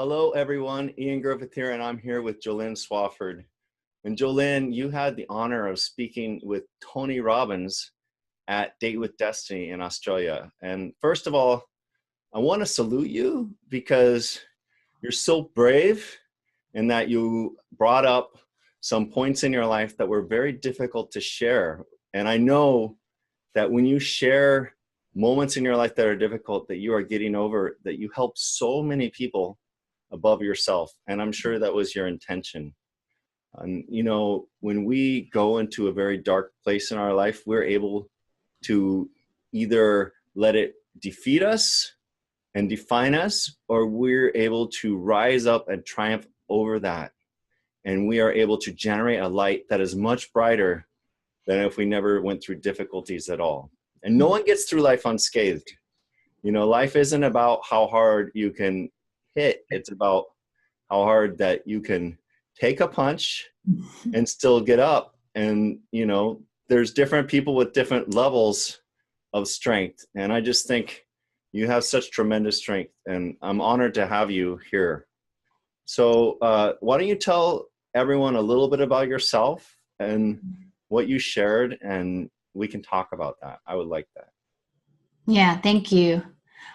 Hello, everyone. Ian Griffith here, and I'm here with Jolynn Swafford. And Jolynn, you had the honor of speaking with Tony Robbins at Date with Destiny in Australia. And first of all, I want to salute you because you're so brave in that you brought up some points in your life that were very difficult to share. And I know that when you share moments in your life that are difficult, that you are getting over, that you help so many people above yourself. And I'm sure that was your intention. And, you know, when we go into a very dark place in our life, we're able to either let it defeat us and define us, or we're able to rise up and triumph over that. And we are able to generate a light that is much brighter than if we never went through difficulties at all. And no one gets through life unscathed. You know, life isn't about how hard you can hit. It's about how hard that you can take a punch and still get up. And, you know, there's different people with different levels of strength. And I just think you have such tremendous strength, and I'm honored to have you here. So why don't you tell everyone a little bit about yourself and what you shared, and we can talk about that. I would like that. Yeah, thank you.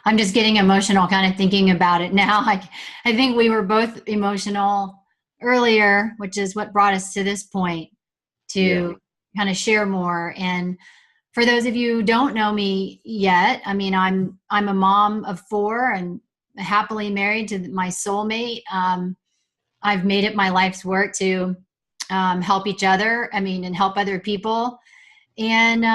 I'm just getting emotional kind of thinking about it now. I think we were both emotional earlier, which is what brought us to this point to kind of share more. And for those of you who don't know me yet, I mean, I'm a mom of 4 and happily married to my soulmate. I've made it my life's work to help each other. I mean, and help other people. And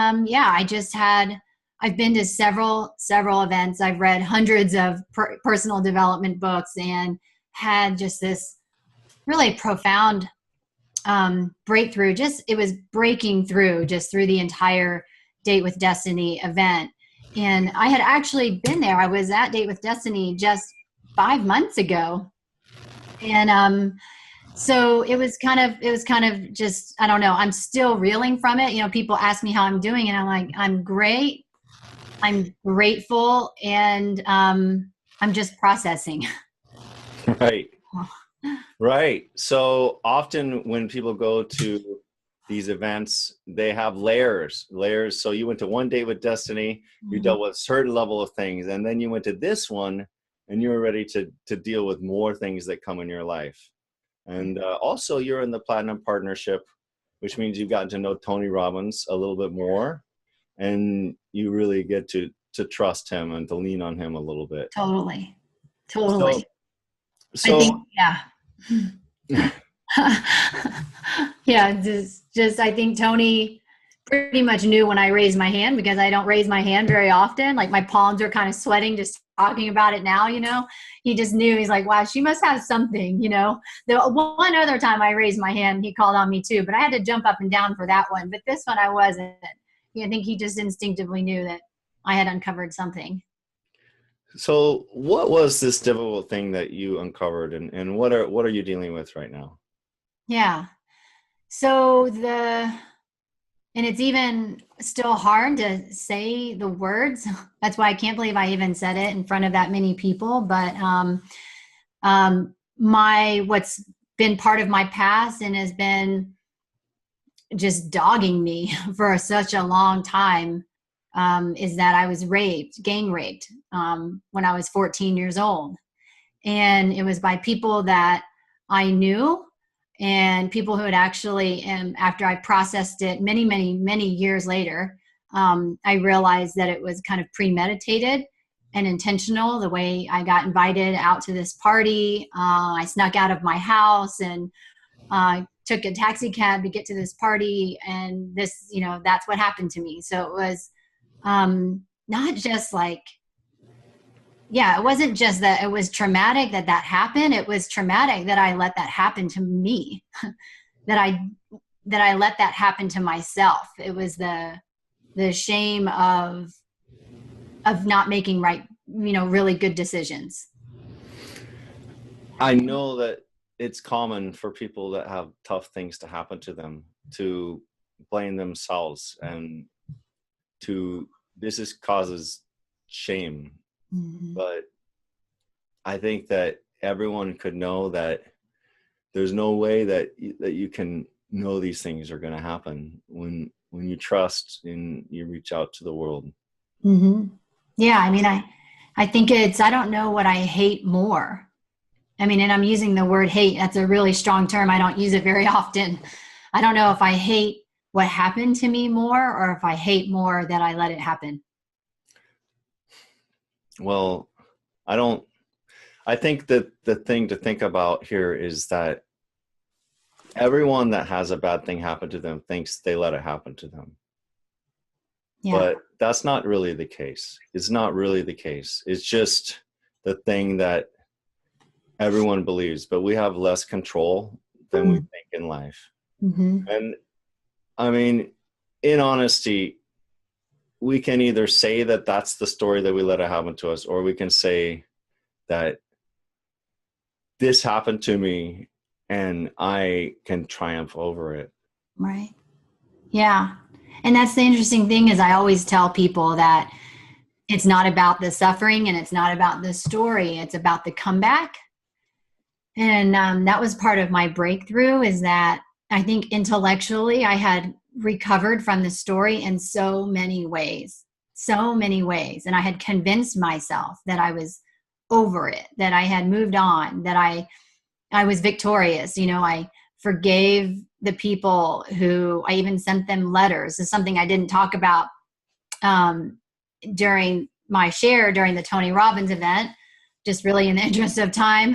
I've been to several events. I've read hundreds of personal development books and had just this really profound breakthrough. It was breaking through just through the entire Date with Destiny event. And I had actually been there. I was at Date with Destiny just 5 months ago. And so it was kind of just, I don't know, I'm still reeling from it. You know, people ask me how I'm doing, and I'm like, I'm great. I'm grateful, and I'm just processing. Right. Right. So often when people go to these events, they have layers. So you went to one Date with Destiny, you dealt with a certain level of things, and then you went to this one and you were ready to deal with more things that come in your life. And also you're in the Platinum Partnership, which means you've gotten to know Tony Robbins a little bit more, and you really get to trust him and to lean on him a little bit. Totally. So I think, yeah. Yeah, just I think Tony pretty much knew when I raised my hand, because I don't raise my hand very often. Like, my palms are kind of sweating just talking about it now, you know. He just knew. He's like, wow, she must have something, you know. The one other time I raised my hand, he called on me too, but I had to jump up and down for that one. But this one I wasn't. I think he just instinctively knew that I had uncovered something. So what was this difficult thing that you uncovered, and what are you dealing with right now? Yeah. So and it's even still hard to say the words. That's why I can't believe I even said it in front of that many people. But what's been part of my past and has been just dogging me for such a long time is that I was gang raped when I was 14 years old. And it was by people that I knew, and people who had actually, after I processed it many, many, many years later, I realized that it was kind of premeditated and intentional. The way I got invited out to this party, I snuck out of my house and took a taxi cab to get to this party. And this, you know, that's what happened to me. So it was not just like, it wasn't just that it was traumatic that happened. It was traumatic that I let that happen to me, that I let that happen to myself. It was the shame of not making really good decisions. I know that it's common for people that have tough things to happen to them to blame themselves, and this causes shame. Mm-hmm. But I think that everyone could know that there's no way that you can know these things are going to happen when you trust and you reach out to the world. Mm-hmm. Yeah, I mean, I think I don't know what I hate more. I mean, and I'm using the word hate. That's a really strong term. I don't use it very often. I don't know if I hate what happened to me more or if I hate more that I let it happen. Well, I think that the thing to think about here is that everyone that has a bad thing happen to them thinks they let it happen to them. Yeah. But that's not really the case. It's not really the case. It's just the thing that everyone believes, but we have less control than we think in life. Mm-hmm. And I mean, in honesty, we can either say that that's the story that we let it happen to us, or we can say that this happened to me and I can triumph over it. Right. Yeah. And that's the interesting thing is I always tell people that it's not about the suffering and it's not about the story. It's about the comeback. And that was part of my breakthrough, is that I think intellectually I had recovered from the story in so many ways. And I had convinced myself that I was over it, that I had moved on, that I was victorious. I forgave the people who I even sent them letters. This is something I didn't talk about during my share during the Tony Robbins event, just really in the interest of time.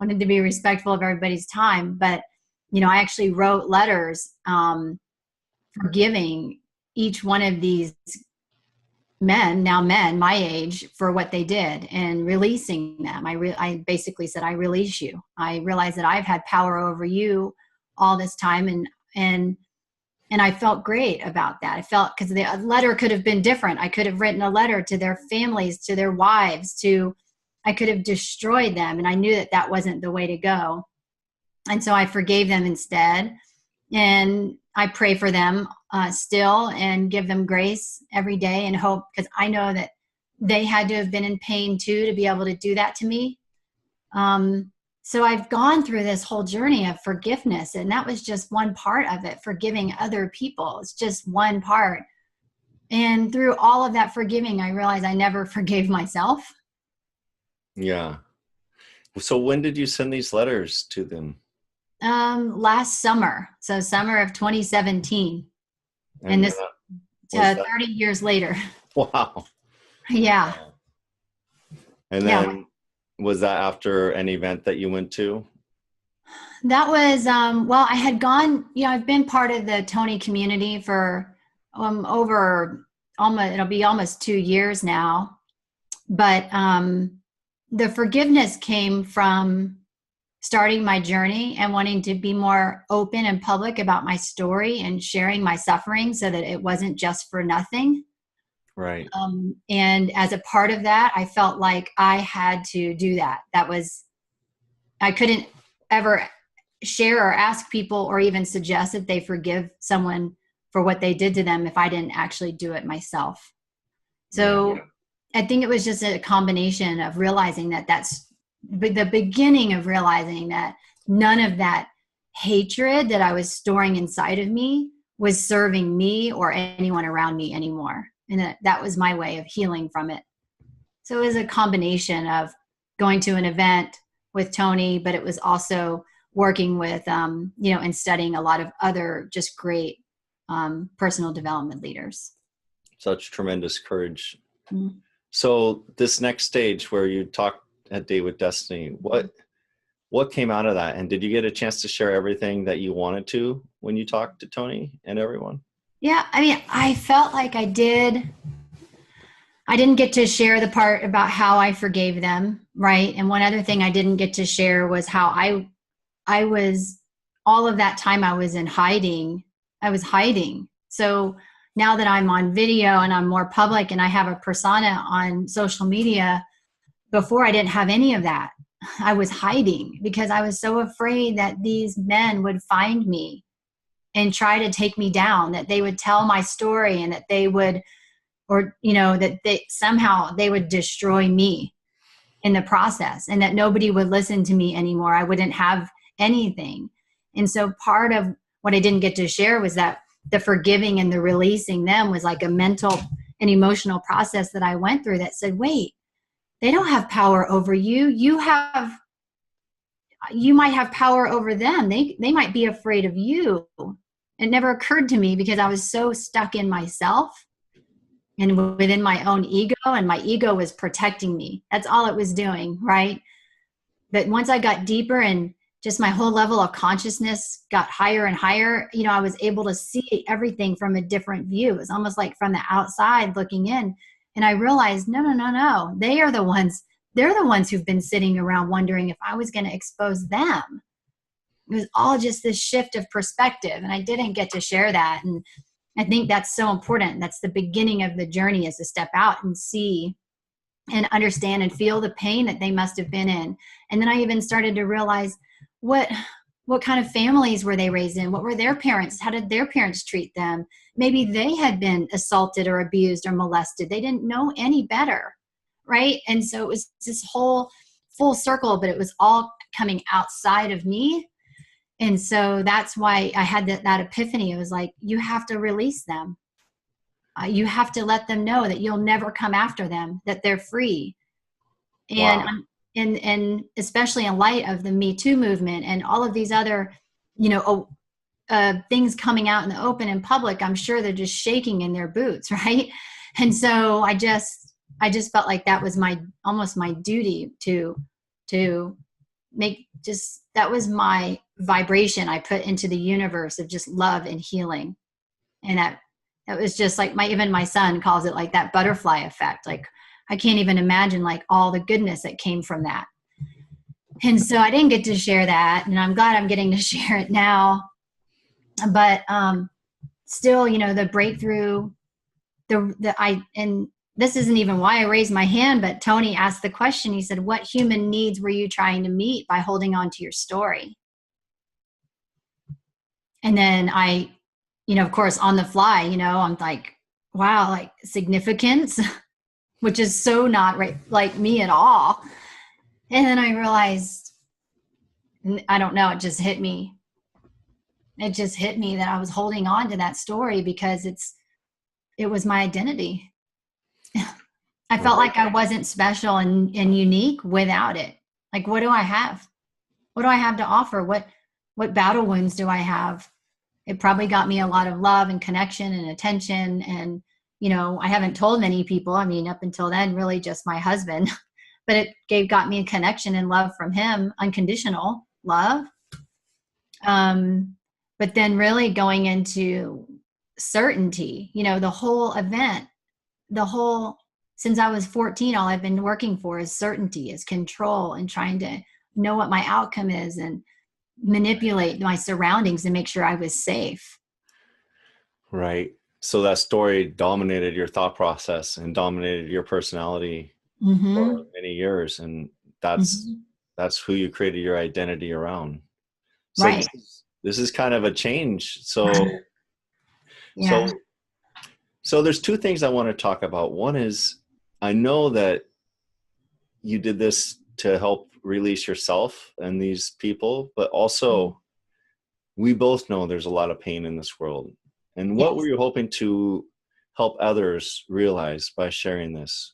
Wanted to be respectful of everybody's time. But, I actually wrote letters forgiving each one of these men my age for what they did and releasing them. I basically said, I release you. I realize that I've had power over you all this time. And I felt great about that. I felt, because the letter could have been different. I could have written a letter to their families, to their wives, I could have destroyed them. And I knew that that wasn't the way to go. And so I forgave them instead. And I pray for them still and give them grace every day and hope, because I know that they had to have been in pain too to be able to do that to me. So I've gone through this whole journey of forgiveness, and that was just one part of it. Forgiving other people is just one part. And through all of that forgiving, I realized I never forgave myself. Yeah. So when did you send these letters to them? Last summer. So summer of 2017. And this 30 years later. Wow. Yeah. And then was that after an event that you went to? That was, well, I had gone, I've been part of the Tony community for over almost, it'll be almost 2 years now. But the forgiveness came from starting my journey and wanting to be more open and public about my story and sharing my suffering so that it wasn't just for nothing. Right. And as a part of that, I felt like I had to do that. I couldn't ever share or ask people or even suggest that they forgive someone for what they did to them if I didn't actually do it myself. So I think it was just a combination of realizing that that's the beginning of realizing that none of that hatred that I was storing inside of me was serving me or anyone around me anymore. And that was my way of healing from it. So it was a combination of going to an event with Tony, but it was also working with, and studying a lot of other just great personal development leaders. Such tremendous courage. Mm-hmm. So this next stage where you talked at Date with Destiny, what came out of that? And did you get a chance to share everything that you wanted to when you talked to Tony and everyone? Yeah, I mean, I felt like I didn't get to share the part about how I forgave them, right? And one other thing I didn't get to share was how I was, all of that time I was in hiding. I was hiding. So now that I'm on video and I'm more public and I have a persona on social media, before I didn't have any of that. I was hiding because I was so afraid that these men would find me and try to take me down, that they would tell my story and that they would, or, that they somehow they would destroy me. in the process, and that nobody would listen to me anymore. I wouldn't have anything. And so part of what I didn't get to share was that the forgiving and the releasing them was like a mental and emotional process that I went through that said, wait, they don't have power over you. You might have power over them. They might be afraid of you. It never occurred to me because I was so stuck in myself and within my own ego, and my ego was protecting me. That's all it was doing, right? But once I got deeper and just my whole level of consciousness got higher and higher, I was able to see everything from a different view. It was almost like from the outside looking in. And I realized, no. They're the ones who've been sitting around wondering if I was going to expose them. It was all just this shift of perspective. And I didn't get to share that. And I think that's so important. That's the beginning of the journey, is to step out and see and understand and feel the pain that they must have been in. And then I even started to realize, what kind of families were they raised in? What were their parents? How did their parents treat them? Maybe they had been assaulted or abused or molested. They didn't know any better, right? And so it was this whole full circle, but it was all coming outside of me. And so that's why I had that epiphany. It was like, you have to release them. You have to let them know that you'll never come after them, that they're free. And Wow. And especially in light of the Me Too movement and all of these other, things coming out in the open in public, I'm sure they're just shaking in their boots, right? And so I just felt like that was almost my duty to make, that was my vibration I put into the universe of just love and healing. And that was just like even my son calls it like that butterfly effect. Like, I can't even imagine like all the goodness that came from that. And so I didn't get to share that, and I'm glad I'm getting to share it now. But still, the breakthrough, and this isn't even why I raised my hand, but Tony asked the question. He said, what human needs were you trying to meet by holding on to your story? And then I, of course, on the fly, I'm like, wow, like significance, which is so not right, like me at all. And then I realized, I don't know, it just hit me. It just hit me that I was holding on to that story because it was my identity. I felt like I wasn't special and unique without it. Like, what do I have? What do I have to offer? What battle wounds do I have? It probably got me a lot of love and connection and attention. And, I haven't told many people. I mean, up until then, really just my husband. But it got me a connection and love from him, unconditional love. But then really going into certainty, the whole event, since I was 14, all I've been working for is certainty, is control, and trying to know what my outcome is and manipulate my surroundings and make sure I was safe. Right. So that story dominated your thought process and dominated your personality for many years. And that's who you created your identity around. So right. This is kind of a change. So, yeah. so there's two things I want to talk about. One is, I know that you did this to help release yourself and these people, but also we both know there's a lot of pain in this world. And what were you hoping to help others realize by sharing this?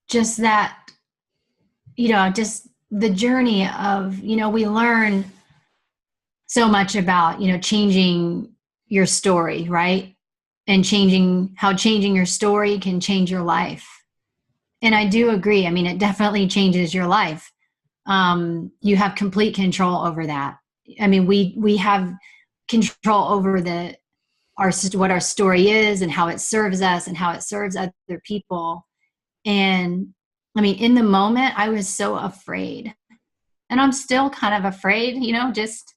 Just that, just the journey of, we learn so much about, changing your story, right? And how changing your story can change your life. And I do agree. I mean, it definitely changes your life. You have complete control over that. I mean, we have control over what our story is and how it serves us and how it serves other people. And I mean, in the moment, I was so afraid, and I'm still kind of afraid, just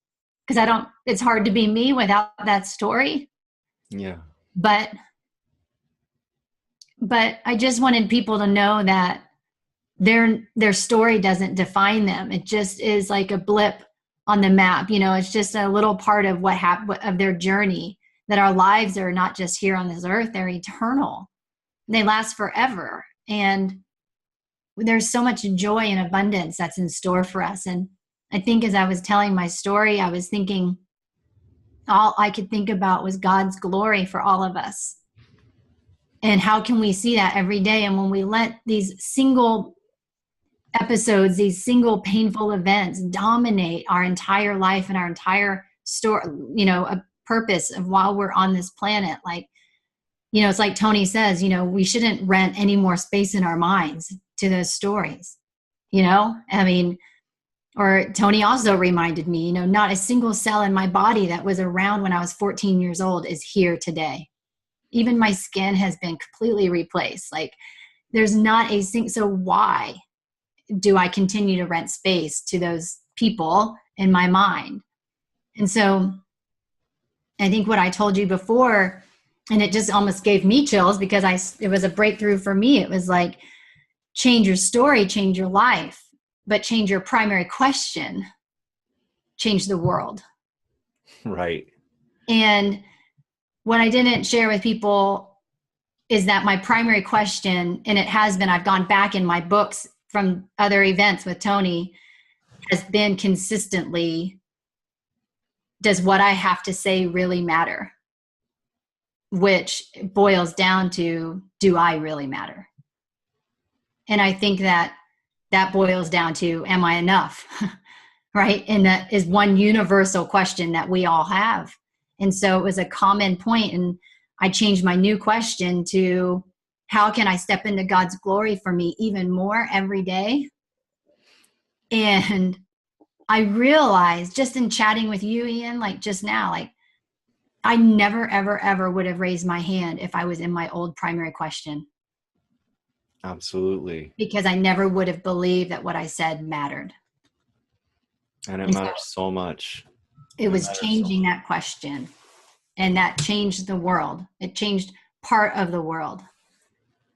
because it's hard to be me without that story. Yeah. But I just wanted people to know that their story doesn't define them. It just is like a blip on the map. It's just a little part of what happened, of their journey. that our lives are not just here on this earth, they're eternal. They last forever. And there's so much joy and abundance that's in store for us. And I think as I was telling my story, I was thinking all I could think about was God's glory for all of us. And how can we see that every day? And when we let these single episodes, these single painful events dominate our entire life and our entire story, a purpose of while we're on this planet, like, it's like Tony says, we shouldn't rent any more space in our minds to those stories, or Tony also reminded me, not a single cell in my body that was around when I was 14 years old is here today. Even my skin has been completely replaced. Like, there's not a single, so why do I continue to rent space to those people in my mind? And so I think what I told you before, and it just almost gave me chills because it was a breakthrough for me. It was like, change your story, change your life, but change your primary question, change the world. Right. And what I didn't share with people is that my primary question, and it has been, I've gone back in my books from other events with Tony, has been consistently, does what I have to say really matter? Which boils down to, do I really matter? And I think that boils down to, am I enough? Right? And that is one universal question that we all have. And so it was a common point, and I changed my new question to, how can I step into God's glory for me even more every day? And I realized just in chatting with you, Ian, like just now, like I never, ever, ever would have raised my hand if I was in my old primary question. Absolutely. Because I never would have believed that what I said mattered. And it matters so much. It was changing that question, and that changed the world. It changed part of the world.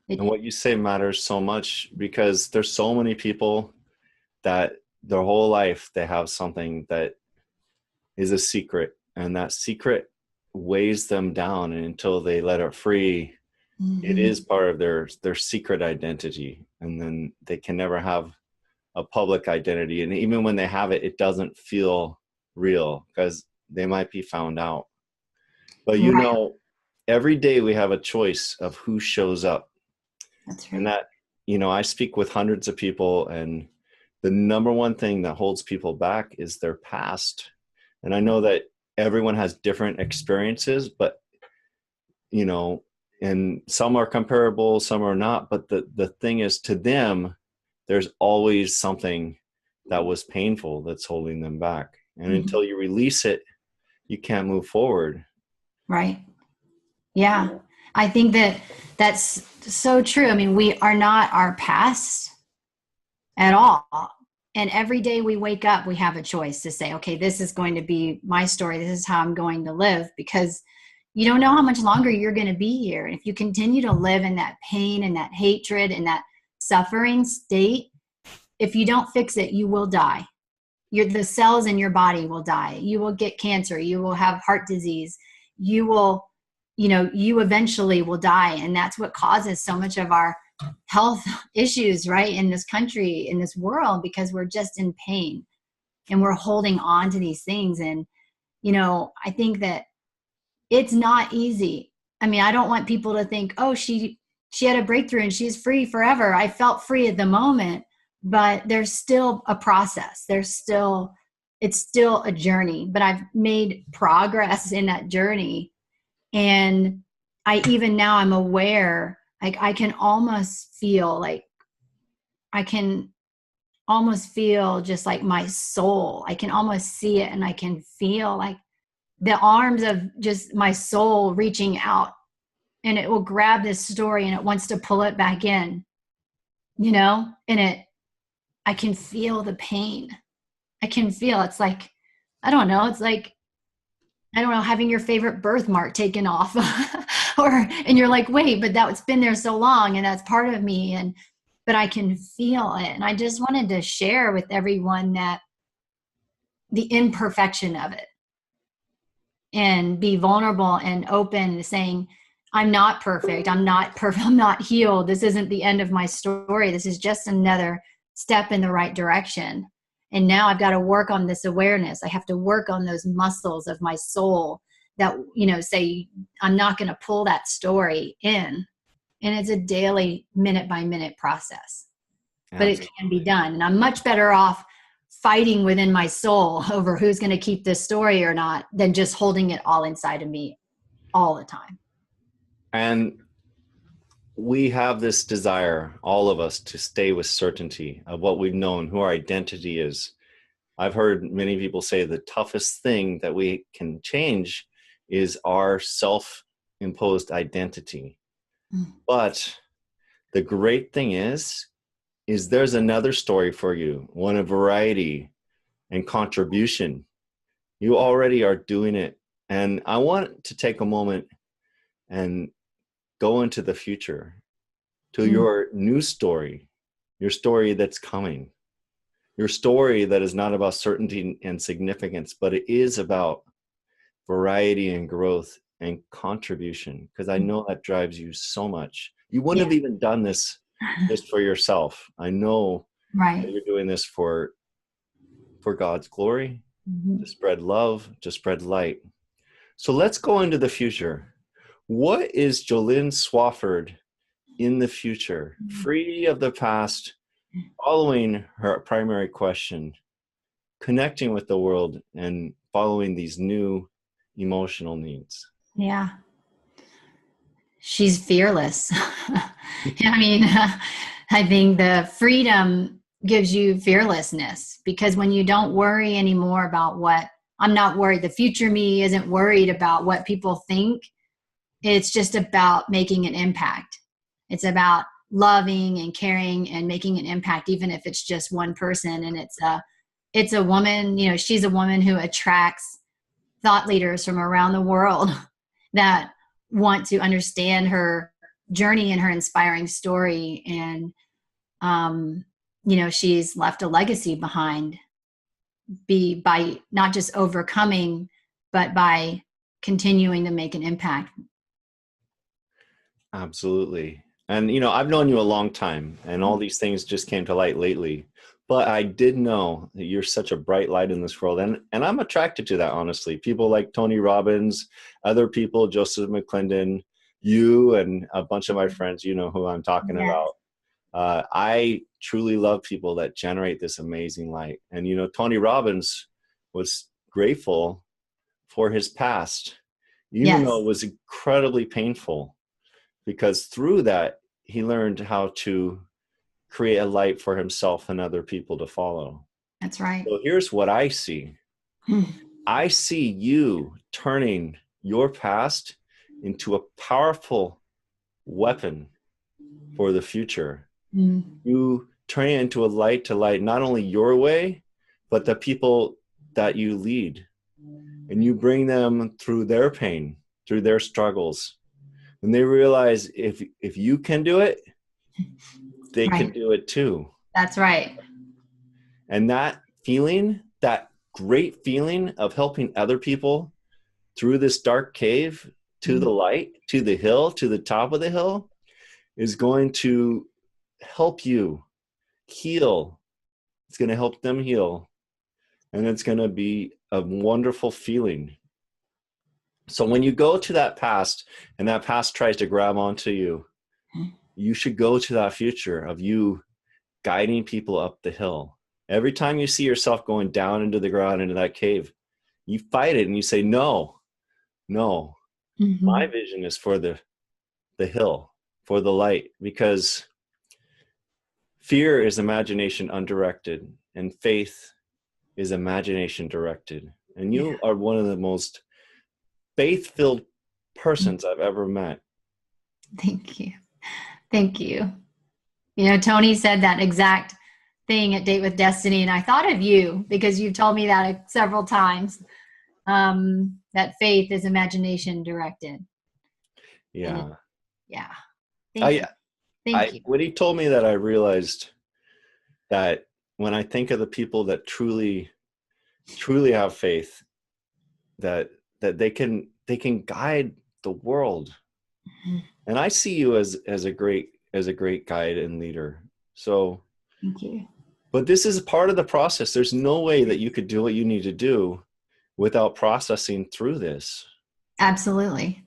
And what you say matters so much, because there's so many people that their whole life they have something that is a secret, and that secret weighs them down, and until they let it free, it is part of their secret identity, and then they can never have a public identity. And even when they have it, it doesn't feel real because they might be found out. But every day we have a choice of who shows up. That's right. And that, I speak with hundreds of people, and the number one thing that holds people back is their past. And I know that everyone has different experiences, but and some are comparable, some are not. But the thing is, to them, there's always something that was painful that's holding them back. And until you release it, you can't move forward. Right. Yeah. I think that's so true. I mean, we are not our past at all. And every day we wake up, we have a choice to say, okay, this is going to be my story. This is how I'm going to live, because you don't know how much longer you're going to be here. And if you continue to live in that pain and that hatred and that suffering state, if you don't fix it, you will die. The cells in your body will die. You will get cancer. You will have heart disease. You eventually will die. And that's what causes so much of our health issues, right, in this country, in this world, because we're just in pain and we're holding on to these things. And, I think that it's not easy. I mean, I don't want people to think, oh, she had a breakthrough and she's free forever. I felt free at the moment, but there's still a process. It's still a journey, but I've made progress in that journey. And even now I'm aware, like I can almost feel just like my soul. I can almost see it, and I can feel like the arms of just my soul reaching out, and it will grab this story and it wants to pull it back in, and I can feel the pain. I can feel, it's like, I don't know, having your favorite birthmark taken off and you're like, wait, but that's been there so long and that's part of me. But I can feel it. And I just wanted to share with everyone that the imperfection of it, and be vulnerable and open and saying, I'm not perfect. I'm not perfect. I'm not healed. This isn't the end of my story. This is just another step in the right direction. And now I've got to work on this awareness. I have to work on those muscles of my soul that, say, I'm not going to pull that story in. And it's a daily, minute by minute process. But Absolutely. it can be done. And I'm much better off fighting within my soul over who's going to keep this story or not than just holding it all inside of me all the time. And we have this desire, all of us, to stay with certainty of what we've known, who our identity is. I've heard many people say the toughest thing that we can change is our self-imposed identity. But the great thing is there's another story for you, one of variety and contribution. You already are doing it. And I want to take a moment and go into the future, to your new story, your story that's coming, your story that is not about certainty and significance, but it is about variety and growth and contribution, because I know that drives you so much. You wouldn't have even done this just for yourself. I know that you're doing this for God's glory, to spread love, to spread light. So let's go into the future. What is Jolynn Swafford in the future, free of the past, following her primary question, connecting with the world and following these new emotional needs? Yeah. She's fearless. I mean, I think the freedom gives you fearlessness, because when you don't worry anymore about I'm not worried, the future me isn't worried about what people think. It's just about making an impact. It's about loving and caring and making an impact, even if it's just one person. And it's a woman, she's a woman who attracts thought leaders from around the world that want to understand her journey and her inspiring story. And, she's left a legacy behind by not just overcoming, but by continuing to make an impact. Absolutely. And, I've known you a long time, and all these things just came to light lately. But I did know that you're such a bright light in this world. And I'm attracted to that, honestly. People like Tony Robbins, other people, Joseph McClendon, you, and a bunch of my friends, you know who I'm talking about. I truly love people that generate this amazing light. And, Tony Robbins was grateful for his past, even though it was incredibly painful, because through that, he learned how to create a light for himself and other people to follow. That's right. So here's what I see. I see you turning your past into a powerful weapon for the future. You turn it into a light to light not only your way, but the people that you lead. And you bring them through their pain, through their struggles. And they realize if you can do it, they can do it too. That's right. And that feeling, that great feeling of helping other people through this dark cave to the light, to the hill, to the top of the hill, is going to help you heal. It's going to help them heal. And it's going to be a wonderful feeling. So when you go to that past and that past tries to grab onto you, you should go to that future of you guiding people up the hill. Every time you see yourself going down into the ground, into that cave, you fight it and you say, no, my vision is for the hill, for the light, because fear is imagination undirected and faith is imagination directed. And you are one of the most faith-filled persons I've ever met. Thank you. Thank you. Tony said that exact thing at Date with Destiny, and I thought of you because you've told me that several times, that faith is imagination directed. Yeah. Thank you. When he told me that, I realized that when I think of the people that truly have faith, that that they can guide the world. Mhm. And I see you as a great guide and leader. So, Thank you. but this is part of the process. There's no way that you could do what you need to do without processing through this. Absolutely.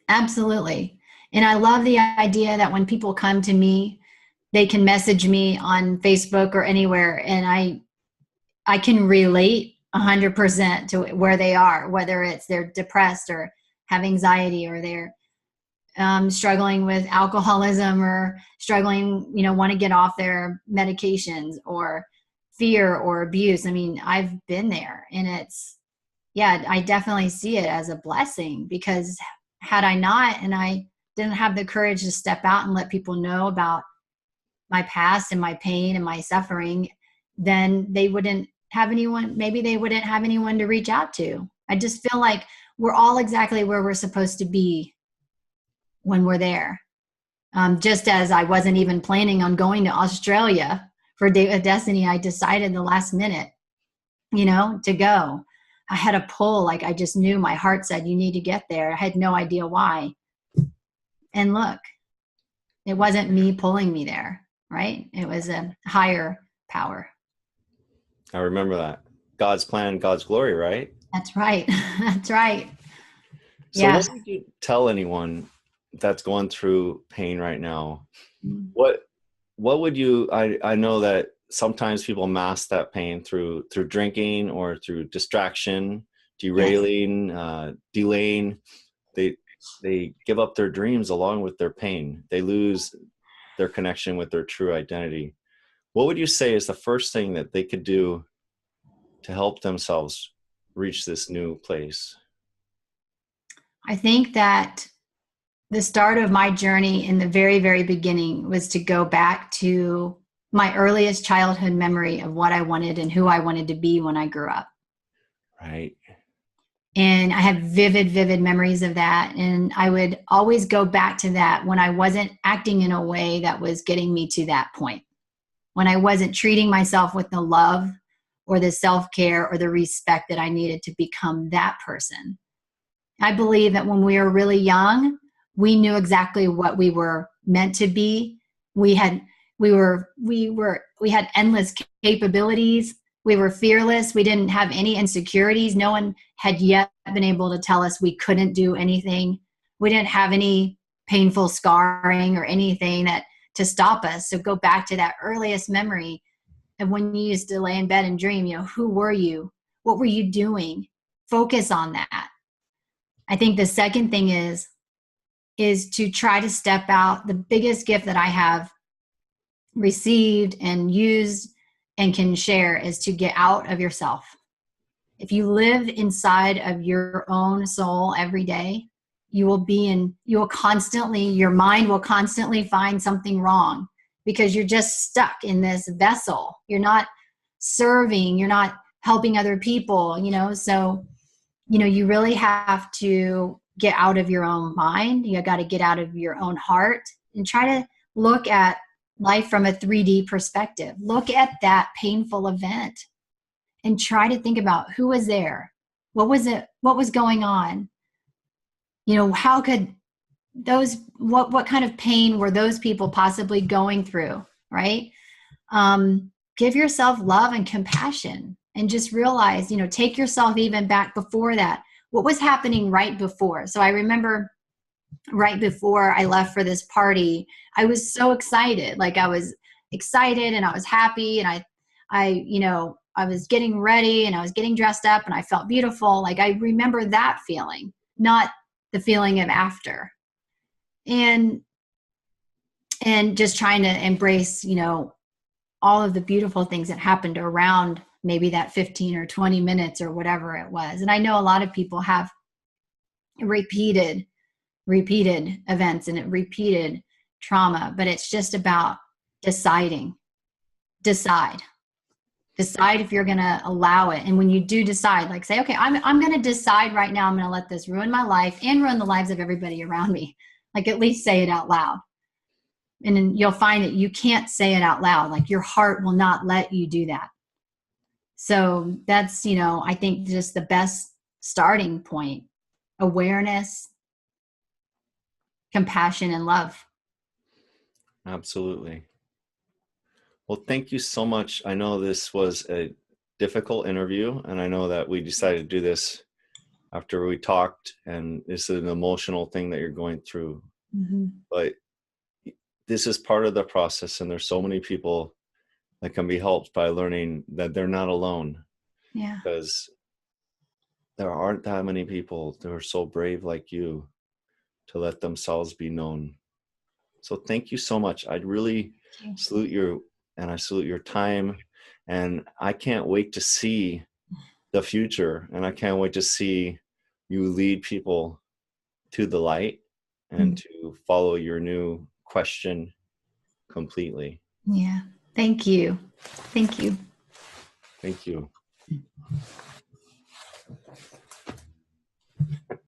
Absolutely. And I love the idea that when people come to me, they can message me on Facebook or anywhere, and I can relate 100% to where they are, whether it's they're depressed or have anxiety, or they're struggling with alcoholism, or struggling, want to get off their medications, or fear or abuse. I mean, I've been there, and I definitely see it as a blessing, because had I not, and I didn't have the courage to step out and let people know about my past and my pain and my suffering, then they wouldn't have anyone, maybe they wouldn't have anyone to reach out to. I just feel like we're all exactly where we're supposed to be when we're there. Just as I wasn't even planning on going to Australia for Date with Destiny, I decided the last minute, to go. I had a pull, like I just knew my heart said, you need to get there. I had no idea why. And look, it wasn't me pulling me there, right? It was a higher power. I remember that. God's plan, God's glory, right? That's right. That's right. So what would you tell anyone that's going through pain right now? What would you, I know that sometimes people mask that pain through drinking or through distraction, derailing, delaying. They give up their dreams along with their pain. They lose their connection with their true identity. What would you say is the first thing that they could do to help themselves reach this new place? I think that the start of my journey in the very, very beginning was to go back to my earliest childhood memory of what I wanted and who I wanted to be when I grew up. Right. And I have vivid, vivid memories of that. And I would always go back to that when I wasn't acting in a way that was getting me to that point. When I wasn't treating myself with the love or the self-care or the respect that I needed to become that person. I believe that when we were really young, we knew exactly what we were meant to be. We had endless capabilities. We were fearless. We didn't have any insecurities. No one had yet been able to tell us we couldn't do anything. We didn't have any painful scarring or anything to stop us. So go back to that earliest memory of when you used to lay in bed and dream, who were you? What were you doing? Focus on that. I think the second thing is to try to step out. The biggest gift that I have received and used and can share is to get out of yourself. If you live inside of your own soul every day, your mind will constantly find something wrong, because you're just stuck in this vessel. You're not serving, you're not helping other people, so, you really have to get out of your own mind. You got to get out of your own heart and try to look at life from a 3D perspective. Look at that painful event and try to think about who was there. What was it? What was going on? How could what kind of pain were those people possibly going through, right? Give yourself love and compassion, and just realize, take yourself even back before that. What was happening right before? So I remember right before I left for this party, I was so excited. Like I was excited and I was happy, and I was getting ready and I was getting dressed up and I felt beautiful. Like I remember that feeling, not the feeling of after. And just trying to embrace, all of the beautiful things that happened around maybe that 15 or 20 minutes or whatever it was. And I know a lot of people have repeated events and repeated trauma, but it's just about deciding. Decide if you're going to allow it. And when you do decide, like say, okay, I'm going to decide right now, I'm going to let this ruin my life and ruin the lives of everybody around me. Like at least say it out loud. And then you'll find that you can't say it out loud. Like your heart will not let you do that. So that's, I think just the best starting point awareness, compassion, and love. Absolutely. Well, thank you so much. I know this was a difficult interview, and I know that we decided to do this after we talked, and this is an emotional thing that you're going through. Mm-hmm. But this is part of the process, and there's so many people that can be helped by learning that they're not alone. Yeah. Because there aren't that many people that are so brave like you to let themselves be known. So thank you so much. I'd really salute you, and I salute your time. And I can't wait to see the future, and I can't wait to see you lead people to the light and to follow your new question completely. Yeah. Thank you. Thank you. Thank you.